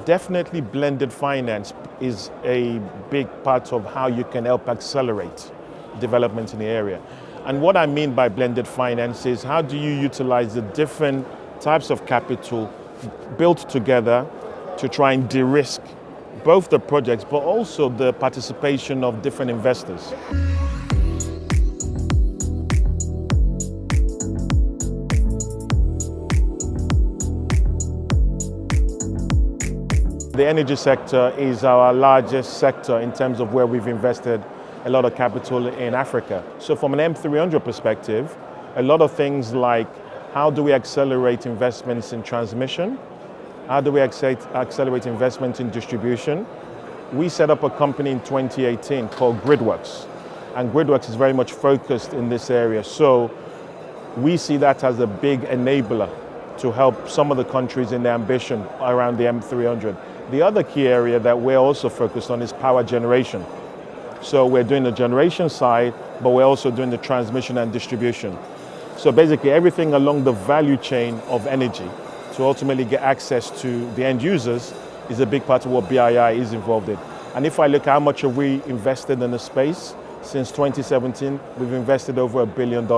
Definitely blended finance is a big part of how you can help accelerate development in the area. And what I mean by blended finance is how do you utilize the different types of capital built together to try and de-risk both the projects but also the participation of different investors. The energy sector is our largest sector in terms of where we've invested a lot of capital in Africa. So from an M300 perspective, a lot of things like how do we accelerate investments in transmission? How do we accelerate investment in distribution? We set up a company in 2018 called Gridworks, and Gridworks is very much focused in this area. So we see that as a big enabler to help some of the countries in their ambition around the M300. The other key area that we're also focused on is power generation. So we're doing the generation side, but we're also doing the transmission and distribution. So basically everything along the value chain of energy to ultimately get access to the end users is a big part of what BII is involved in. And if I look at how much have we invested in the space, since 2017, we've invested over $1 billion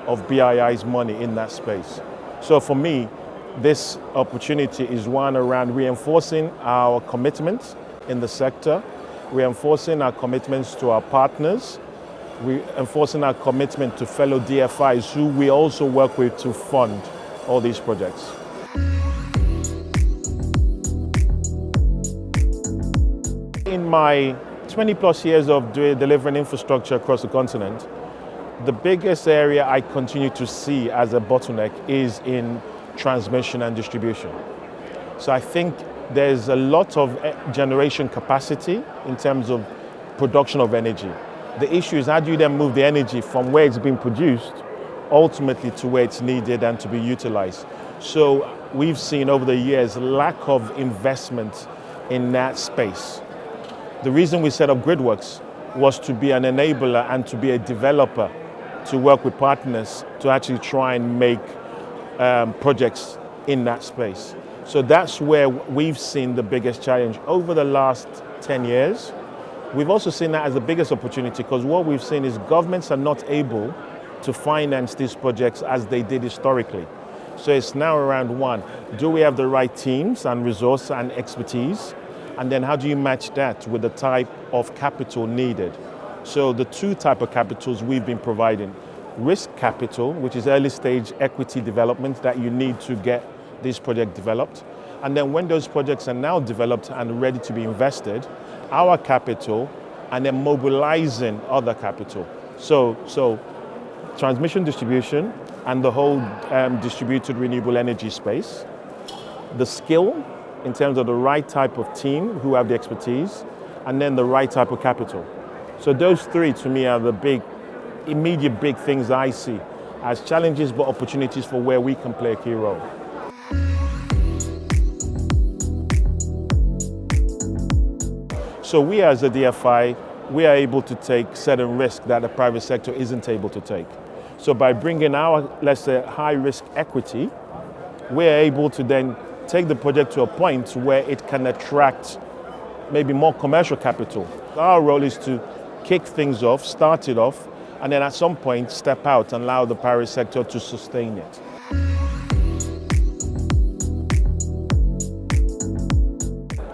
of BII's money in that space. So for me, this opportunity is one around reinforcing our commitments in the sector, reinforcing our commitments to our partners, reinforcing our commitment to fellow DFIs who we also work with to fund all these projects. In my 20 plus years of delivering infrastructure across the continent, the biggest area I continue to see as a bottleneck is in transmission and distribution. So I think there's a lot of generation capacity in terms of production of energy. The issue is how do you then move the energy from where it's been produced ultimately to where it's needed and to be utilized. So we've seen over the years lack of investment in that space. The reason we set up Gridworks was to be an enabler and to be a developer, to work with partners to actually try and make projects in that space. So that's where we've seen the biggest challenge. Over the last 10 years, we've also seen that as the biggest opportunity because what we've seen is governments are not able to finance these projects as they did historically. So it's now around one, do we have the right teams and resource and expertise? And then how do you match that with the type of capital needed? So the two type of capitals we've been providing. Risk capital, which is early stage equity development that you need to get this project developed. And then when those projects are now developed and ready to be invested, our capital, and then mobilizing other capital. So transmission distribution and the whole distributed renewable energy space. The skill in terms of the right type of team who have the expertise, and then the right type of capital. So those three to me are the immediate big things I see as challenges but opportunities for where we can play a key role. So we as a DFI, we are able to take certain risks that the private sector isn't able to take. So by bringing our, let's say, high risk equity, we're able to then take the project to a point where it can attract maybe more commercial capital. Our role is to kick things off, start it off, and then at some point step out and allow the private sector to sustain it.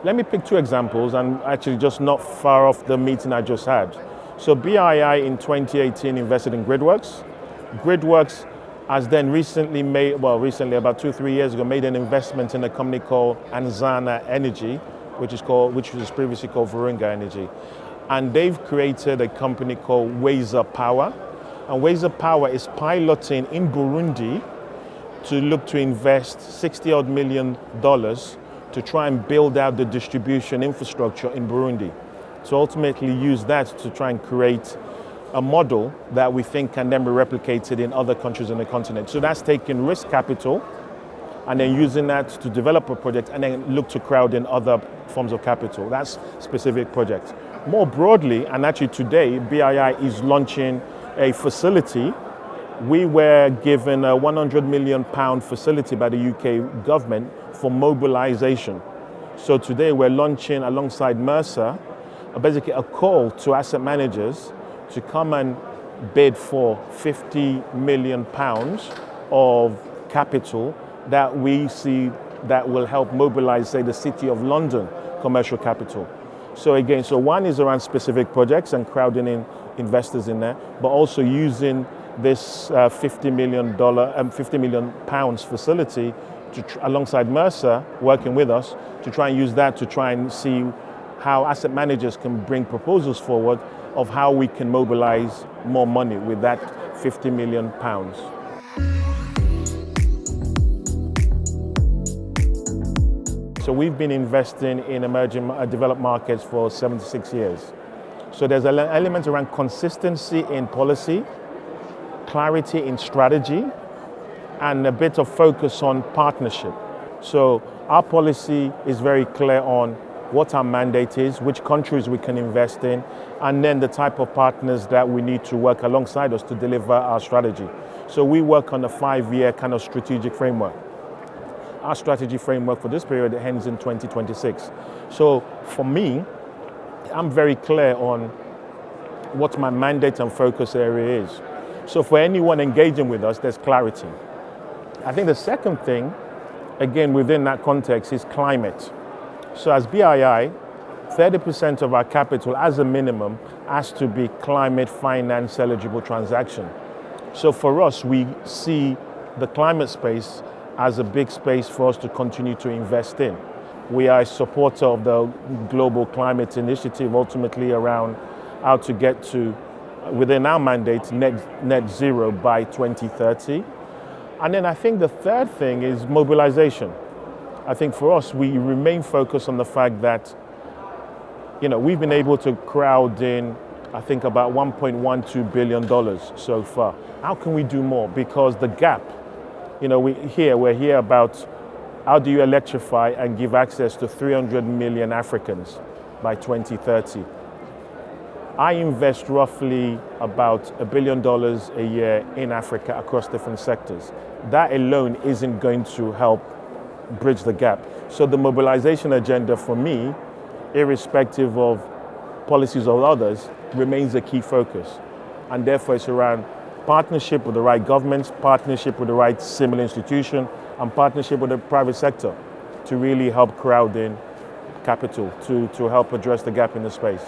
Let me pick two examples, and actually just not far off the meeting I just had. So BII in 2018 invested in Gridworks. Gridworks has then recently about 2-3 years ago, made an investment in a company called Anzana Energy, which was previously called Virunga Energy. And they've created a company called Weza Power. And Weza Power is piloting in Burundi to look to invest $60 million to try and build out the distribution infrastructure in Burundi. To ultimately use that to try and create a model that we think can then be replicated in other countries on the continent. So that's taking risk capital and then using that to develop a project and then look to crowd in other forms of capital. That's specific projects. More broadly, and actually today, BII is launching a facility. We were given a £100 million facility by the UK government for mobilization. So today we're launching alongside Mercer, basically a call to asset managers to come and bid for £50 million of capital that we see that will help mobilize, say, the City of London commercial capital. So again, one is around specific projects and crowding in investors in there, but also using this £50 million facility alongside Mercer, working with us, to try and use that to try and see how asset managers can bring proposals forward of how we can mobilize more money with that £50 million. So we've been investing in emerging developed markets for 76 years. So there's an element around consistency in policy, clarity in strategy, and a bit of focus on partnership. So our policy is very clear on what our mandate is, which countries we can invest in, and then the type of partners that we need to work alongside us to deliver our strategy. So we work on a 5-year kind of strategic framework. Our strategy framework for this period ends in 2026. So for me, I'm very clear on what my mandate and focus area is. So for anyone engaging with us, there's clarity. I think the second thing, again, within that context, is climate. So as BII, 30% of our capital as a minimum has to be climate finance eligible transaction. So for us, we see the climate space as a big space for us to continue to invest in. We are a supporter of the Global Climate Initiative, ultimately around how to get to, within our mandate, net zero by 2030. And then I think the third thing is mobilization. I think for us, we remain focused on the fact that, we've been able to crowd in, I think, about $1.12 billion so far. How can we do more? Because the gap, we're here about how do you electrify and give access to 300 million Africans by 2030. I invest roughly about $1 billion a year in Africa across different sectors. That alone isn't going to help bridge the gap. So the mobilization agenda for me, irrespective of policies or others, remains a key focus. And therefore it's around partnership with the right governments, partnership with the right similar institution, and partnership with the private sector to really help crowd in capital to help address the gap in the space.